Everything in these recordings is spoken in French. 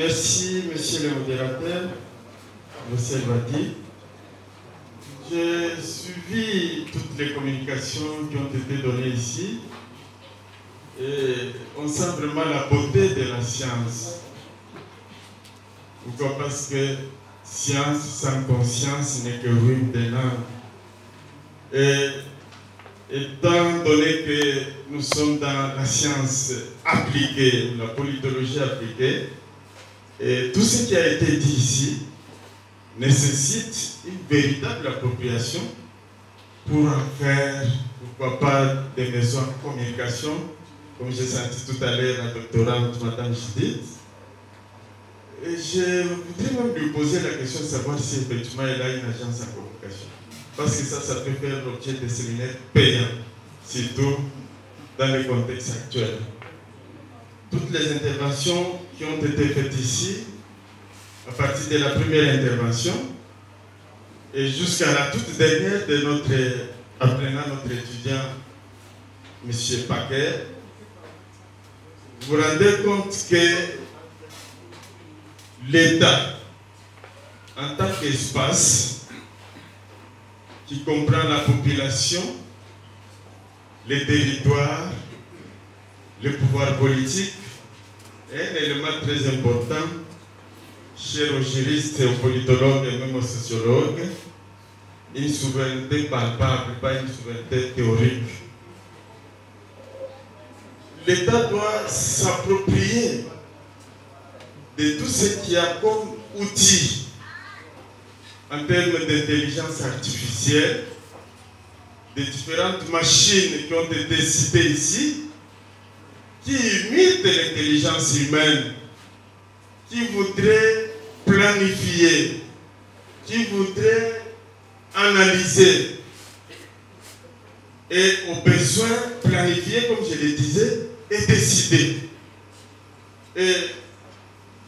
Merci, monsieur le modérateur, monsieur Elbati. J'ai suivi toutes les communications qui ont été données ici et on sent vraiment la beauté de la science. Pourquoi? Parce que science sans conscience n'est que ruine de l'âme. Et étant donné que nous sommes dans la science appliquée, la politologie appliquée, et tout ce qui a été dit ici nécessite une véritable appropriation pour en faire, pourquoi pas, des maisons de communication, comme j'ai senti tout à l'heure la doctorante Madame Judith. Et je voudrais même lui poser la question de savoir si effectivement elle a une agence en communication. Parce que ça peut faire l'objet de séminaires payants, surtout dans le contexte actuel. Toutes les interventions qui ont été faites ici, à partir de la première intervention et jusqu'à la toute dernière de notre apprenant, notre étudiant, M. Paquet, vous vous rendez compte que l'État, en tant qu'espace qui comprend la population, les territoires, le pouvoir politique, est un élément très important, cher aux juristes, aux politologues et même aux sociologues, une souveraineté palpable, pas une souveraineté théorique. L'État doit s'approprier de tout ce qu'il y a comme outil en termes d'intelligence artificielle, des différentes machines qui ont été citées ici, qui imitent l'intelligence humaine, qui voudraient planifier, qui voudraient analyser et au besoin planifier, comme je le disais, et décider. Et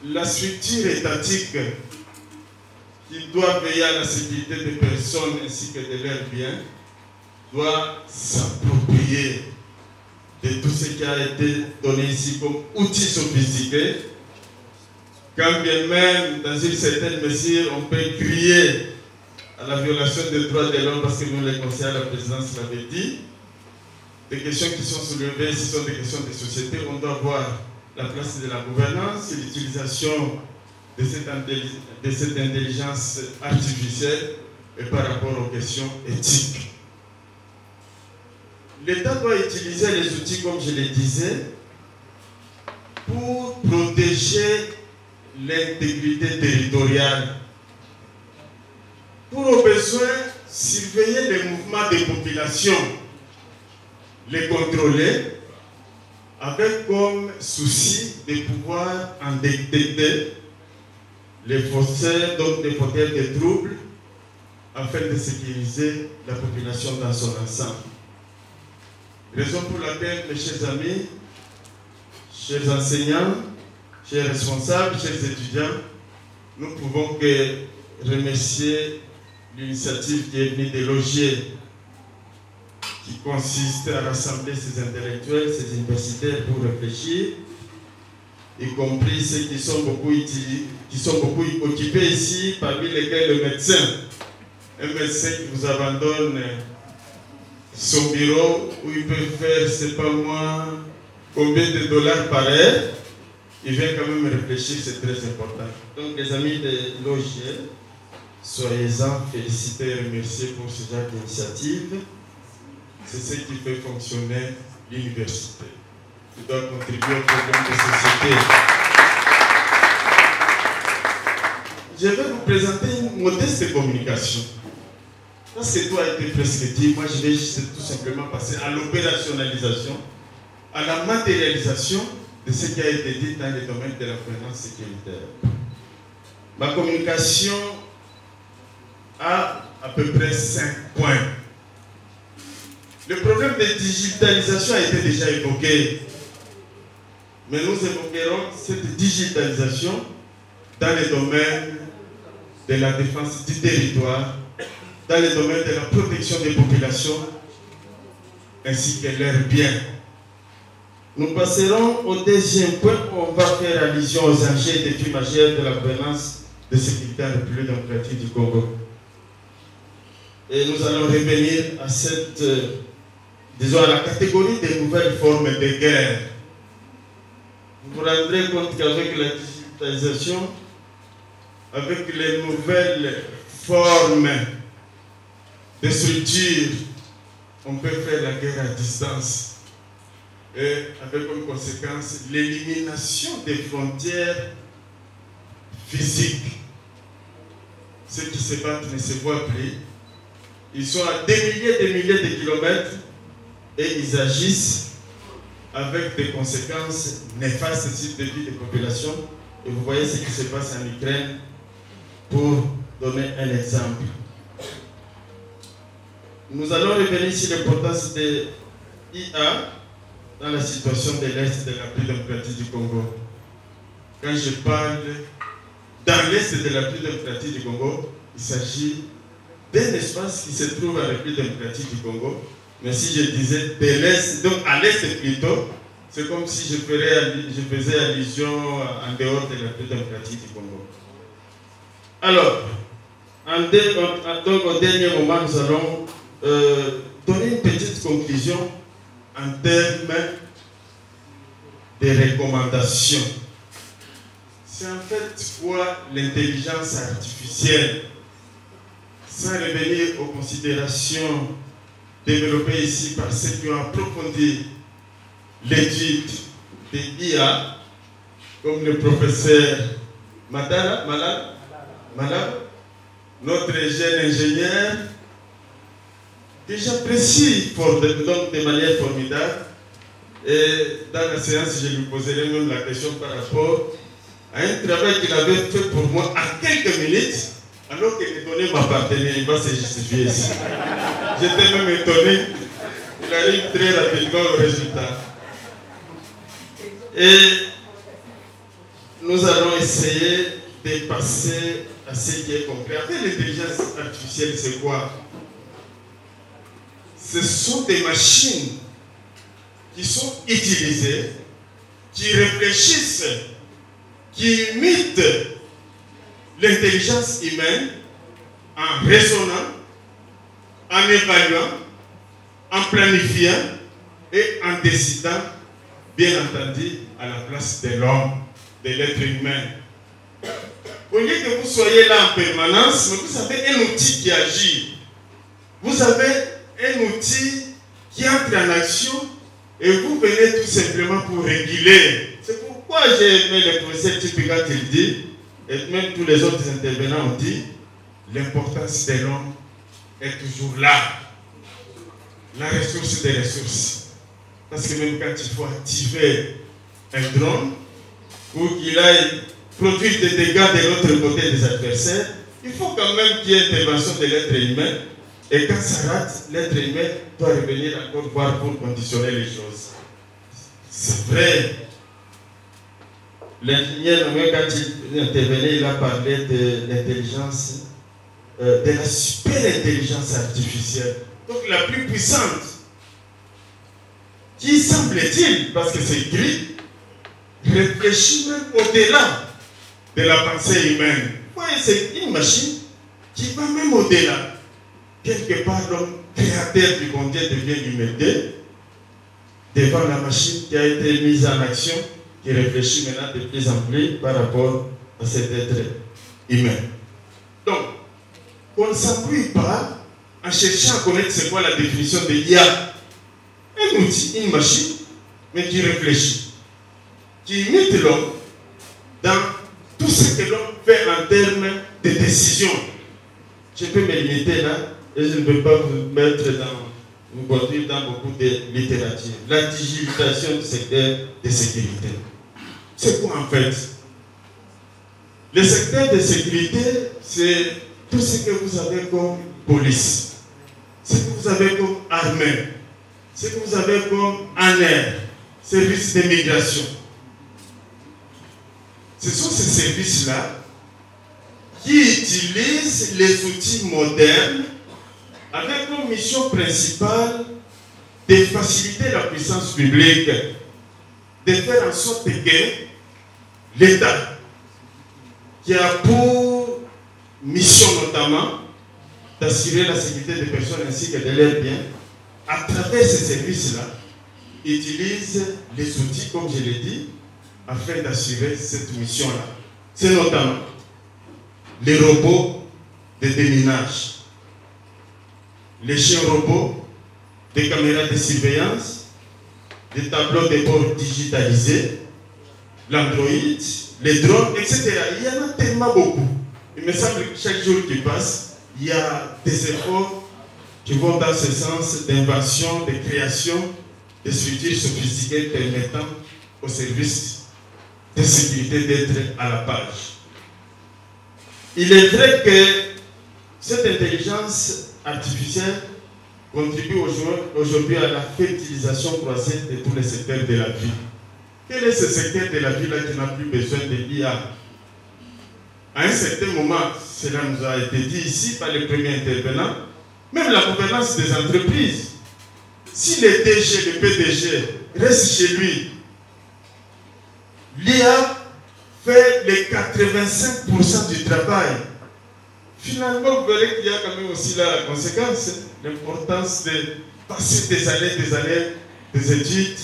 la structure étatique qui doit veiller à la sécurité des personnes ainsi que de leurs biens doit s'approprier de tout ce qui a été donné ici comme outil sophistiqué. Quand bien même, dans une certaine mesure, on peut crier à la violation des droits de l'homme parce que nous, les conseillers à la présidence l'avait dit, des questions qui sont soulevées, ce sont des questions de société. On doit voir la place de la gouvernance et l'utilisation de cette intelligence artificielle et par rapport aux questions éthiques. L'État doit utiliser les outils, comme je le disais, pour protéger l'intégrité territoriale, pour au besoin surveiller les mouvements des populations, les contrôler, avec comme souci de pouvoir en détecter les faussaires, donc les fauteurs de troubles, afin de sécuriser la population dans son ensemble. Raison pour laquelle, mes chers amis, chers enseignants, chers responsables, chers étudiants, nous ne pouvons que remercier l'initiative qui est venue de l'OGIE, qui consiste à rassembler ces intellectuels, ces universitaires pour réfléchir, y compris ceux qui sont beaucoup occupés ici, parmi lesquels le médecin. Un médecin qui vous abandonne son bureau où il peut faire, je ne sais pas moi, combien de dollars par heure, il vient quand même réfléchir, c'est très important. Donc les amis de l'OGIE, soyez-en félicités et remerciés pour ce genre d'initiative. C'est ce qui fait fonctionner l'université. Il doit contribuer au programme de société. Je vais vous présenter une modeste communication. Parce que tout a été presque dit, moi je vais juste tout simplement passer à l'opérationnalisation, à la matérialisation de ce qui a été dit dans le domaine de la gouvernance sécuritaire. Ma communication a à peu près 5 points. Le problème de digitalisation a été déjà évoqué, mais nous évoquerons cette digitalisation dans le domaine de la défense du territoire, dans le domaine de la protection des populations ainsi que leurs biens. Nous passerons au deuxième point où on va faire allusion aux enjeux et défis majeurs de la gouvernance de sécurité en République démocratique du Congo. Et nous allons revenir à cette, disons, à la catégorie des nouvelles formes de guerre. Vous vous rendrez compte qu'avec la digitalisation, avec les nouvelles formes de structures, on peut faire la guerre à distance. Et avec comme conséquence l'élimination des frontières physiques. Ceux qui se battent ne se voient plus. Ils sont à des milliers de kilomètres et ils agissent avec des conséquences néfastes sur la vie des populations. Et vous voyez ce qui se passe en Ukraine pour donner un exemple. Nous allons revenir sur l'importance de l'IA dans la situation de l'Est de la République démocratique du Congo. Quand je parle dans l'Est de la République démocratique du Congo, il s'agit d'un espace qui se trouve en République démocratique du Congo. Mais si je disais de l'Est, donc à l'Est plutôt, c'est comme si je faisais allusion en dehors de la République démocratique du Congo. Alors, donc au dernier moment, nous allons donner une petite conclusion en termes de recommandations. C'est en fait quoi l'intelligence artificielle? Sans revenir aux considérations développées ici par ceux qui ont approfondi l'étude de l'IA, comme le professeur Malab, notre jeune ingénieur, que j'apprécie de manière formidable. Et dans la séance, je lui poserai même la question par rapport à un travail qu'il avait fait pour moi en quelques minutes, alors que les données m'appartenaient. Il va se justifier ici. J'étais même étonné qu'il arrive très rapidement au résultat. Et nous allons essayer de passer à ce qui est concret. En fait, l'intelligence artificielle, c'est quoi? Ce sont des machines qui sont utilisées, qui réfléchissent, qui imitent l'intelligence humaine en raisonnant, en évaluant, en planifiant et en décidant, bien entendu, à la place de l'homme, de l'être humain. Au lieu que vous soyez là en permanence, mais vous avez un outil qui agit. Vous avez un outil qui entre en action et vous venez tout simplement pour réguler. C'est pourquoi j'ai aimé le professeur Tipi quand il dit, et même tous les autres intervenants ont dit, l'importance de l'homme est toujours là. La ressource des ressources. Parce que même quand il faut activer un drone pour qu'il aille produire des dégâts de l'autre côté des adversaires, il faut quand même qu'il y ait intervention de l'être humain. Et quand ça rate, l'être humain doit revenir encore voir pour conditionner les choses. C'est vrai. L'ingénieur, quand il intervenait, il a parlé de l'intelligence, de la super intelligence artificielle. Donc la plus puissante, qui semble-t-il, parce que c'est écrit, réfléchit même au-delà de la pensée humaine. Vous voyez, c'est une machine qui va même au-delà. Quelque part, l'homme créateur du bon Dieu devient humilité devant la machine qui a été mise en action, qui réfléchit maintenant de plus en plus par rapport à cet être humain. Donc, on ne s'appuie pas en cherchant à connaître c'est quoi la définition de l'IA. Un outil, une machine, mais qui réfléchit, qui imite l'homme dans tout ce que l'homme fait en termes de décision. Je peux me limiter là et je ne veux pas vous conduire dans beaucoup de littérature. La digitalisation du secteur de sécurité. C'est quoi en fait? Le secteur de sécurité, c'est tout ce que vous avez comme police, ce que vous avez comme armée, ce que vous avez comme ANER, service d'immigration. Ce sont ces services-là qui utilisent les outils modernes avec comme mission principale de faciliter la puissance publique de faire en sorte que l'État, qui a pour mission notamment d'assurer la sécurité des personnes ainsi que de leurs biens, à travers ces services-là, utilise les outils, comme je l'ai dit, afin d'assurer cette mission-là. C'est notamment les robots de déminage, les chiens robots, des caméras de surveillance, des tableaux de bord digitalisés, l'Android, les drones, etc. Il y en a tellement beaucoup. Il me semble que chaque jour qui passe, il y a des efforts qui vont dans ce sens d'invention, de création de structures sophistiquées permettant aux services de sécurité d'être à la page. Il est vrai que cette intelligence artificielle contribue aujourd'hui à la fertilisation croissante de tous les secteurs de la vie. Quel est ce secteur de la vie-là qui n'a plus besoin de l'IA? À un certain moment, cela nous a été dit ici par les premiers intervenants, même la gouvernance des entreprises. Si le DG, le PDG reste chez lui, l'IA fait les 85% du travail. Finalement, vous verrez qu'il y a quand même aussi là la conséquence, l'importance de passer des années des études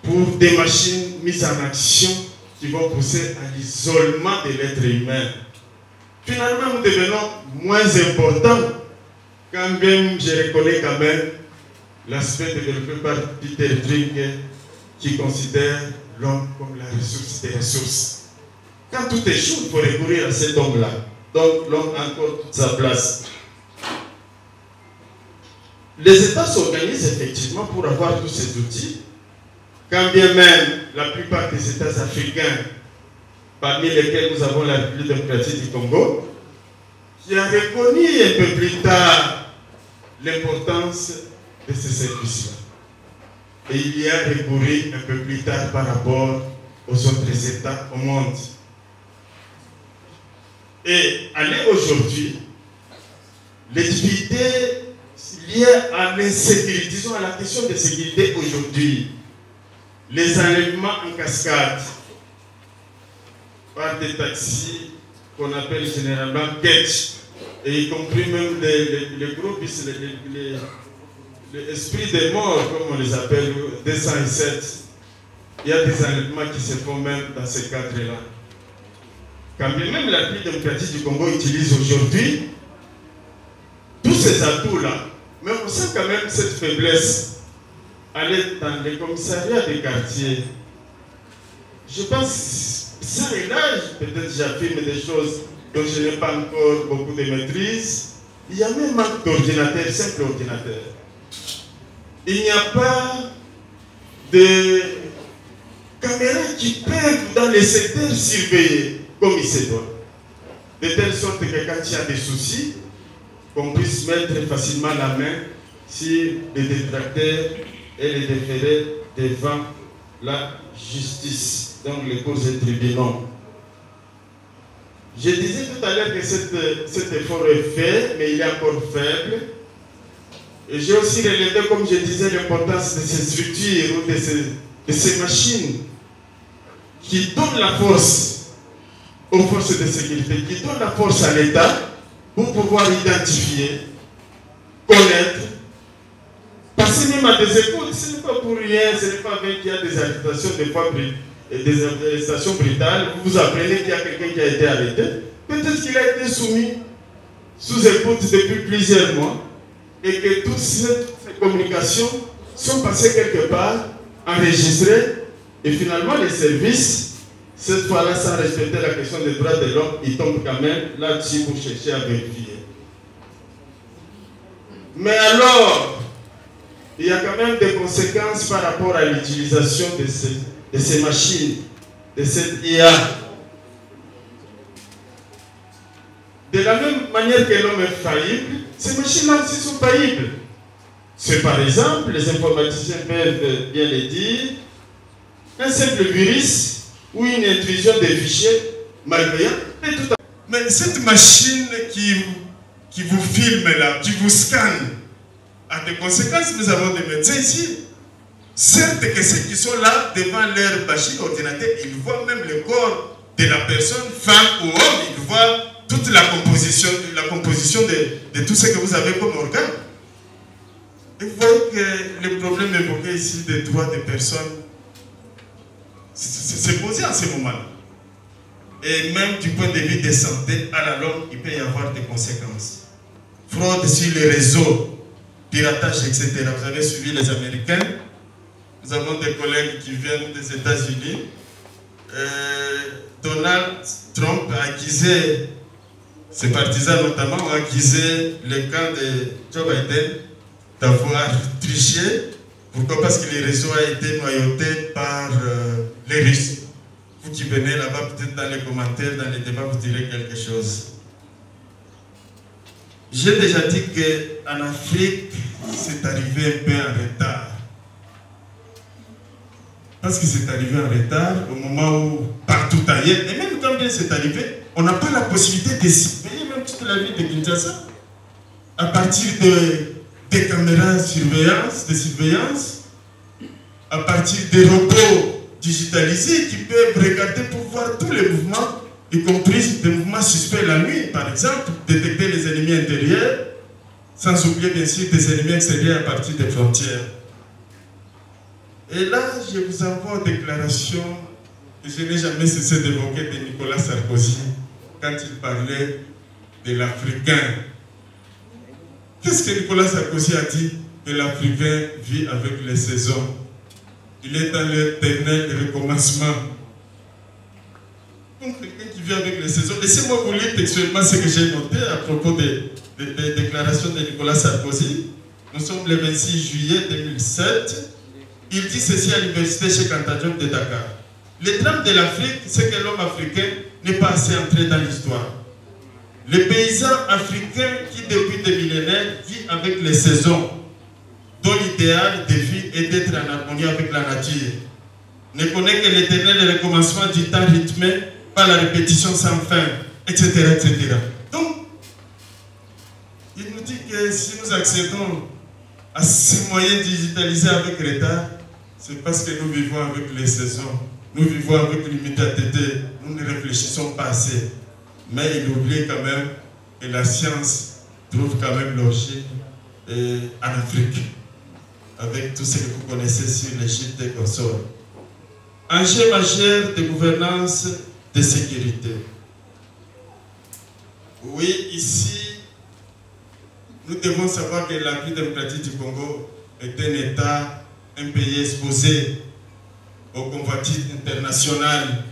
pour des machines mises en action qui vont pousser à l'isolement de l'être humain. Finalement, nous devenons moins importants, quand même je reconnais quand même l'aspect développé par Peter Drucker qui considère l'homme comme la ressource des ressources. Quand tout échoue, il faut recourir à cet homme-là. Donc l'homme a encore toute sa place. Les États s'organisent effectivement pour avoir tous ces outils, quand bien même la plupart des États africains, parmi lesquels nous avons la République démocratique du Congo, qui a reconnu un peu plus tard l'importance de ces services-là. Et il y a recouru un peu plus tard par rapport aux autres États au monde. Et aller aujourd'hui, les difficultés liées à l'insécurité, disons à la question de sécurité aujourd'hui, les enlèvements en cascade par des taxis qu'on appelle généralement catch, et y compris même les groupes, les esprits des morts, comme on les appelle, 207. Il y a des enlèvements qui se font même dans ces cadres-là. Quand bien même la République démocratique du Congo utilise aujourd'hui tous ces atouts-là, mais on sent quand même cette faiblesse. Aller dans les commissariats des quartiers, je pense, ça et là, peut-être j'affirme des choses dont je n'ai pas encore beaucoup de maîtrise. Il y a même manque d'ordinateurs, simple ordinateur. Il n'y a pas de caméras qui peuvent dans les secteurs surveiller comme il se doit. De telle sorte que quand il y a des soucis, qu'on puisse mettre facilement la main sur les détracteurs et les déférer devant la justice, donc les cours et tribunaux. Je disais tout à l'heure que cet effort est fait, mais il est encore faible. Et j'ai aussi relevé, comme je disais, l'importance de ces structures ou de ces machines qui donnent la force aux forces de sécurité, qui donnent la force à l'État pour pouvoir identifier, connaître, passer même à des écoutes. Ce n'est pas pour rien, ce n'est pas avec qu'il y a des arrestations des fois, des arrestations brutales. Vous apprenez qu'il y a quelqu'un qui a été arrêté. Peut-être qu'il a été soumis sous écoute depuis plusieurs mois et que toutes ces communications sont passées quelque part, enregistrées, et finalement les services, cette fois-là, sans respecter la question des droits de l'homme, ils tombent quand même là-dessus pour chercher à vérifier. Mais alors, il y a quand même des conséquences par rapport à l'utilisation de ces machines, de cette IA. De la même manière que l'homme est faillible, ces machines-là aussi sont faillibles. C'est par exemple, les informaticiens peuvent bien le dire, un simple virus ou une intrusion des fichiers malveillants. Mais cette machine qui vous filme là, qui vous scanne, a des conséquences. Nous avons des médecins ici. certes que ceux qui sont là devant leur machine ordinateur, ils voient même le corps de la personne, femme ou homme, ils voient toute la composition de tout ce que vous avez comme organe. Et vous voyez que le problème évoqué ici des droits des personnes s'est posé en ce moment-là. Et même du point de vue de santé, à la longue, il peut y avoir des conséquences. Fraude sur les réseaux, piratage, etc. Vous avez suivi les Américains. Nous avons des collègues qui viennent des États-Unis. Donald Trump a accusé, ses partisans notamment, ont accusé le camp de Joe Biden d'avoir triché. Pourquoi? Parce que le réseau a été noyauté par les Russes. Vous qui venez là-bas, peut-être dans les commentaires, dans les débats, vous direz quelque chose. J'ai déjà dit qu'en Afrique, c'est arrivé un peu en retard. Parce que c'est arrivé en retard au moment où partout ailleurs, et même quand bien c'est arrivé, on n'a pas la possibilité de surveiller même toute la ville de Kinshasa à partir des caméras de surveillance, à partir des robots digitalisés qui peuvent regarder pour voir tous les mouvements, y compris des mouvements suspects la nuit, par exemple, détecter les ennemis intérieurs, sans oublier bien sûr des ennemis extérieurs à partir des frontières. Et là, je vous envoie une déclaration que je n'ai jamais cessé d'évoquer de Nicolas Sarkozy quand il parlait de l'Africain. Qu'est-ce que Nicolas Sarkozy a dit? Que l'Africain vit avec les saisons. Il est dans l'éternel recommencement. Donc, quelqu'un qui vit avec les saisons. Laissez-moi vous lire textuellement ce que j'ai noté à propos des déclarations de Nicolas Sarkozy. Nous sommes le 26 juillet 2007. Il dit ceci à l'université Cheikh Anta Diop de Dakar. Le drame de l'Afrique, c'est que l'homme africain n'est pas assez entré dans l'histoire. Le paysan africain qui, depuis des millénaires, vit avec les saisons, dont l'idéal de vie est d'être en harmonie avec la nature, ne connaît que l'éternel recommencement du temps rythmé par la répétition sans fin, etc., etc. Donc, il nous dit que si nous accédons à ces moyens digitalisés avec retard, c'est parce que nous vivons avec les saisons, nous vivons avec l'immédiateté, nous ne réfléchissons pas assez. Mais il oublie quand même que la science trouve quand même l'origine en Afrique, avec tout ce que vous connaissez sur l'Égypte et consorts. Enjeu majeur de gouvernance de sécurité. Oui, ici, nous devons savoir que la République démocratique du Congo est un État, un pays exposé aux convoitises internationales.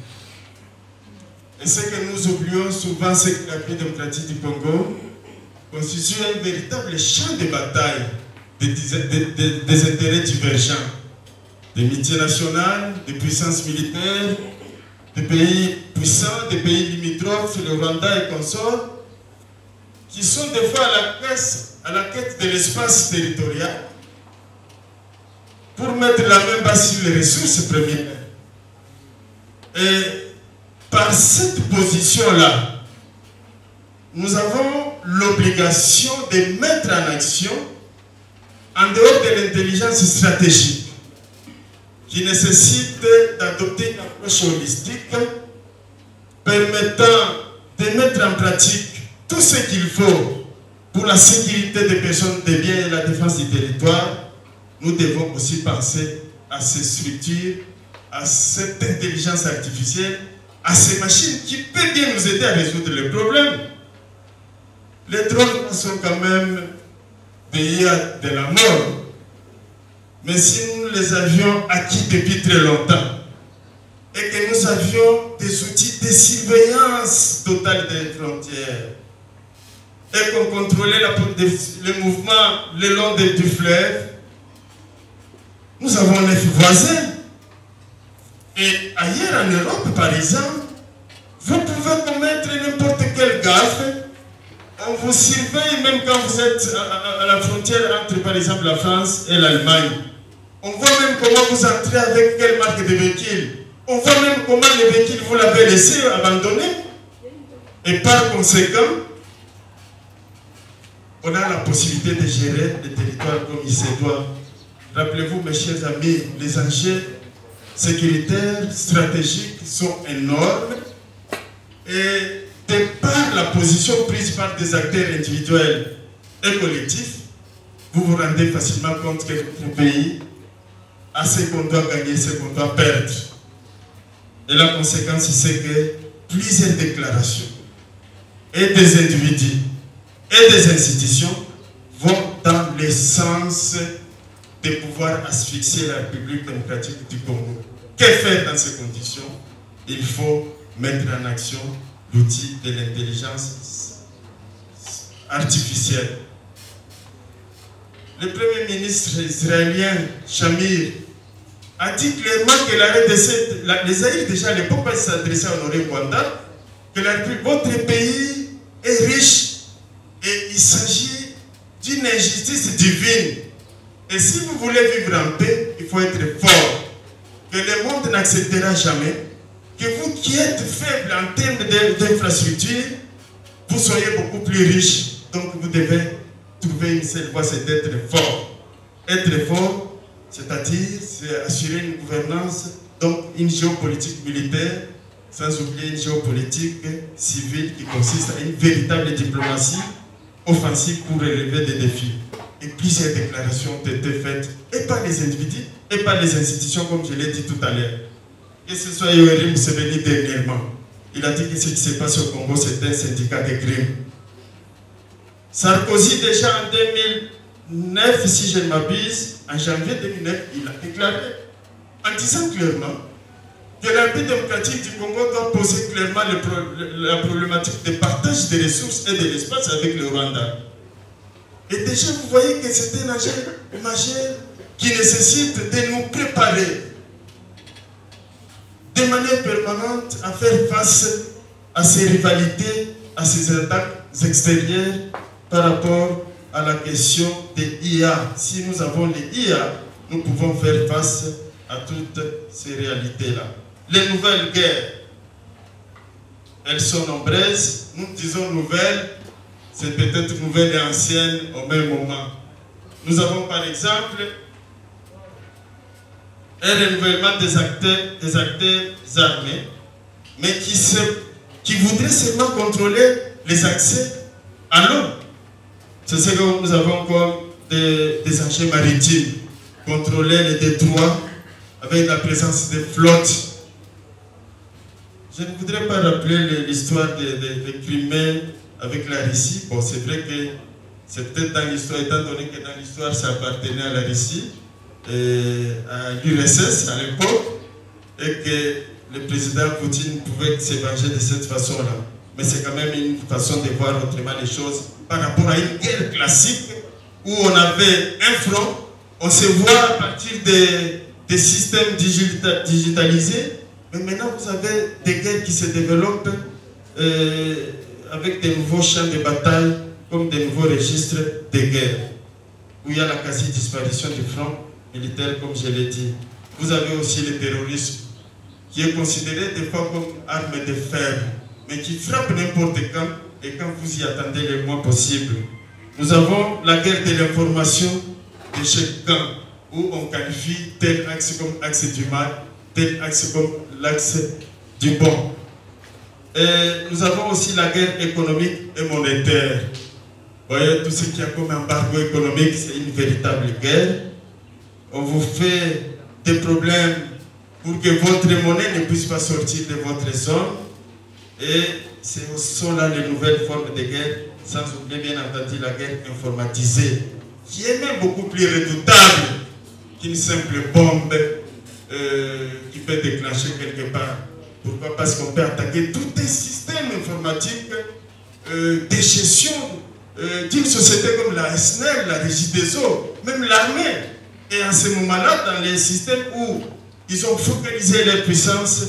Et ce que nous oublions souvent, c'est que la République démocratique du Congo constitue un véritable champ de bataille des intérêts divergents, des multinationales, des puissances militaires, des pays puissants, des pays limitrophes, le Rwanda et consorts, qui sont des fois à la quête de l'espace territorial pour mettre la main bas sur les ressources premières. Et par cette position-là, nous avons l'obligation de mettre en action, en dehors de l'intelligence stratégique, qui nécessite d'adopter une approche holistique permettant de mettre en pratique tout ce qu'il faut pour la sécurité des personnes, des biens et la défense du territoire. Nous devons aussi penser à ces structures, à cette intelligence artificielle, à ces machines qui peuvent bien nous aider à résoudre les problèmes. Les drones sont quand même payés de la mort. Mais si nous les avions acquis depuis très longtemps et que nous avions des outils de surveillance totale des frontières et qu'on contrôlait les mouvements le long du fleuve, nous avons 9 voisins. Et ailleurs en Europe, par exemple, vous pouvez commettre n'importe quelle gaffe. On vous surveille même quand vous êtes à la frontière entre, par exemple, la France et l'Allemagne. On voit même comment vous entrez avec quelle marque de véhicule. On voit même comment le véhicule vous l'avez laissé abandonné. Et par conséquent, on a la possibilité de gérer le territoire comme il se doit. Rappelez-vous, mes chers amis, les enjeux sécuritaires, stratégiques sont énormes et de par la position prise par des acteurs individuels et collectifs, vous vous rendez facilement compte que notre pays a ce qu'on doit gagner, ce qu'on doit perdre. Et la conséquence, c'est que plusieurs déclarations et des individus et des institutions vont dans le sens de pouvoir asphyxier la République démocratique du Congo. Que faire dans ces conditions? Il faut mettre en action l'outil de l'intelligence artificielle. Le Premier ministre israélien, Shamir, a dit clairement que la RDC, les Aïrs déjà à l'époque, quand il s'adressait à Honoré Rwanda, que votre pays est riche et il s'agit d'une injustice divine. Et si vous voulez vivre en paix, il faut être fort. Que le monde n'acceptera jamais que vous qui êtes faible en termes d'infrastructure, vous soyez beaucoup plus riche. Donc vous devez trouver une seule voie, c'est d'être fort. Être fort, c'est-à-dire, c'est assurer une gouvernance, donc une géopolitique militaire, sans oublier une géopolitique civile qui consiste à une véritable diplomatie offensive pour relever des défis. Et plusieurs déclarations ont été faites, et par les individus, et par les institutions, comme je l'ai dit tout à l'heure. Que ce soit Yoweri Museveni dernièrement, il a dit que ce qui se passe au Congo, c'est un syndicat de crimes. Sarkozy, déjà en 2009, si je ne m'abuse, en janvier 2009, il a déclaré, en disant clairement, que la République démocratique du Congo doit poser clairement la problématique de partage des ressources et de l'espace avec le Rwanda. Et déjà, vous voyez que c'est un enjeu majeur qui nécessite de nous préparer de manière permanente à faire face à ces rivalités, à ces attaques extérieures par rapport à la question des IA. Si nous avons les IA, nous pouvons faire face à toutes ces réalités-là. Les nouvelles guerres, elles sont nombreuses. Nous disons nouvelles, c'est peut-être nouvelles et anciennes au même moment. Nous avons par exemple un renouvellement des acteurs armés, mais qui voudraient seulement contrôler les accès à l'eau. C'est ce que nous avons comme des enjeux maritimes, contrôler les détroits avec la présence des flottes. Je ne voudrais pas rappeler l'histoire de Crimée avec la Russie. Bon, c'est vrai que c'est peut-être dans l'histoire, étant donné que dans l'histoire, ça appartenait à la Russie, à l'URSS à l'époque, et que le président Poutine pouvait se venger de cette façon-là. Mais c'est quand même une façon de voir autrement les choses par rapport à une guerre classique où on avait un front, on se voit à partir des systèmes digitalisés. Mais maintenant, vous avez des guerres qui se développent avec des nouveaux champs de bataille, comme des nouveaux registres de guerre, où il y a la quasi-disparition du front militaire, comme je l'ai dit. Vous avez aussi le terrorisme, qui est considéré des fois comme arme de fer, mais qui frappe n'importe quand, et quand vous y attendez le moins possible. Nous avons la guerre de l'information de chaque camp, où on qualifie tel axe comme axe du mal, tel axe comme l'axe du bon. Et nous avons aussi la guerre économique et monétaire. Vous voyez, tout ce qu'il y a comme embargo économique, c'est une véritable guerre. On vous fait des problèmes pour que votre monnaie ne puisse pas sortir de votre zone. Et ce sont là les nouvelles formes de guerre, sans oublier bien entendu la guerre informatisée, qui est même beaucoup plus redoutable qu'une simple bombe qui peut déclencher quelque part. Pourquoi? Parce qu'on peut attaquer tout un système informatique de gestion d'une société comme la SNEL, la Régie des eaux, même l'armée. Et en ce moment-là, dans les systèmes où ils ont focalisé leur puissance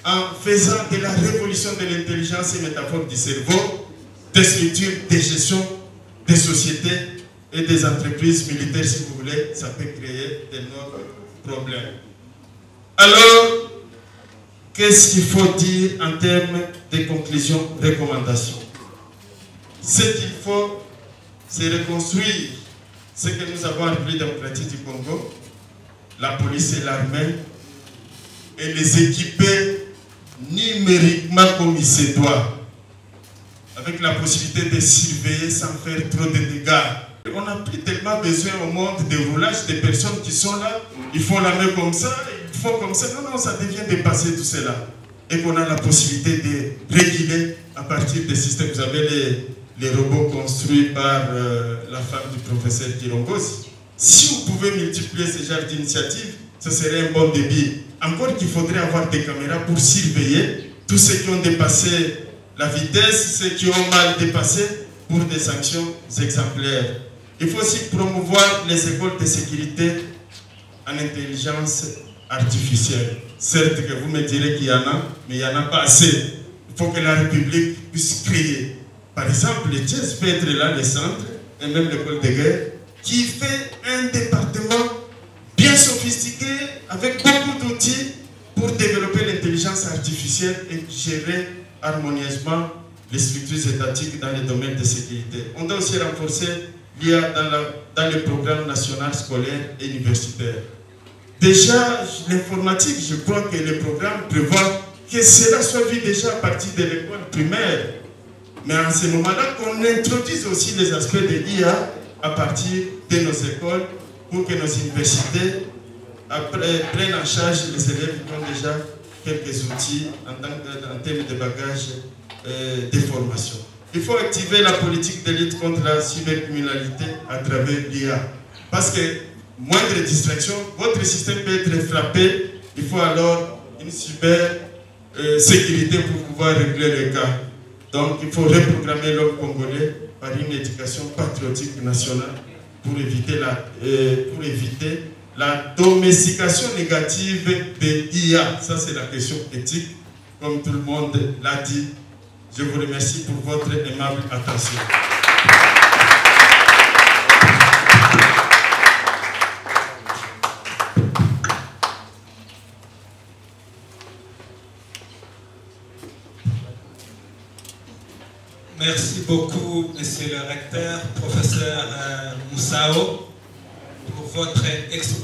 en faisant de la révolution de l'intelligence et métaphore du cerveau, des structures de gestion des sociétés et des entreprises militaires, si vous voulez, ça peut créer d'énormes problèmes. Alors, qu'est-ce qu'il faut dire en termes de conclusions, recommandations? Ce qu'il faut, c'est reconstruire ce que nous avons en République démocratique du Congo, la police et l'armée et les équiper numériquement comme il se doit, avec la possibilité de surveiller sans faire trop de dégâts. On n'a plus tellement besoin au monde de roulage des personnes qui sont là, ils font la main comme ça, ils font comme ça. Non, non, ça devient dépassé tout cela. Et qu'on a la possibilité de réguler à partir des systèmes. Vous avez les robots construits par la femme du professeur Kirongos. Si vous pouvez multiplier ce genre d'initiatives, ce serait un bon débit. Encore qu'il faudrait avoir des caméras pour surveiller tous ceux qui ont dépassé la vitesse, ceux qui ont mal dépassé, pour des sanctions exemplaires. Il faut aussi promouvoir les écoles de sécurité en intelligence artificielle. Certes que vous me direz qu'il y en a, mais il n'y en a pas assez. Il faut que la République puisse créer. Par exemple, le TIES peut être là, le centre, et même l'école de guerre, qui fait un département bien sophistiqué, avec beaucoup d'outils pour développer l'intelligence artificielle et gérer harmonieusement les structures étatiques dans les domaines de sécurité. On doit aussi renforcer l'IA dans le programme national scolaire et universitaire. Déjà, l'informatique, je crois que le programme prévoit que cela soit vu déjà à partir de l'école primaire. Mais en ce moment-là, qu'on introduise aussi les aspects de l'IA à partir de nos écoles pour que nos universités prennent en charge les élèves qui ont déjà quelques outils en termes de bagages de formation. Il faut activer la politique de lutte contre la cybercriminalité à travers l'IA. Parce que moindre distraction, votre système peut être frappé. Il faut alors une cybersécurité pour pouvoir régler le cas. Donc il faut reprogrammer l'homme congolais par une éducation patriotique nationale pour éviter la domestication négative de l'IA. Ça, c'est la question éthique, comme tout le monde l'a dit. Je vous remercie pour votre aimable attention. Merci beaucoup, monsieur le recteur, professeur Moussao, pour votre exposé.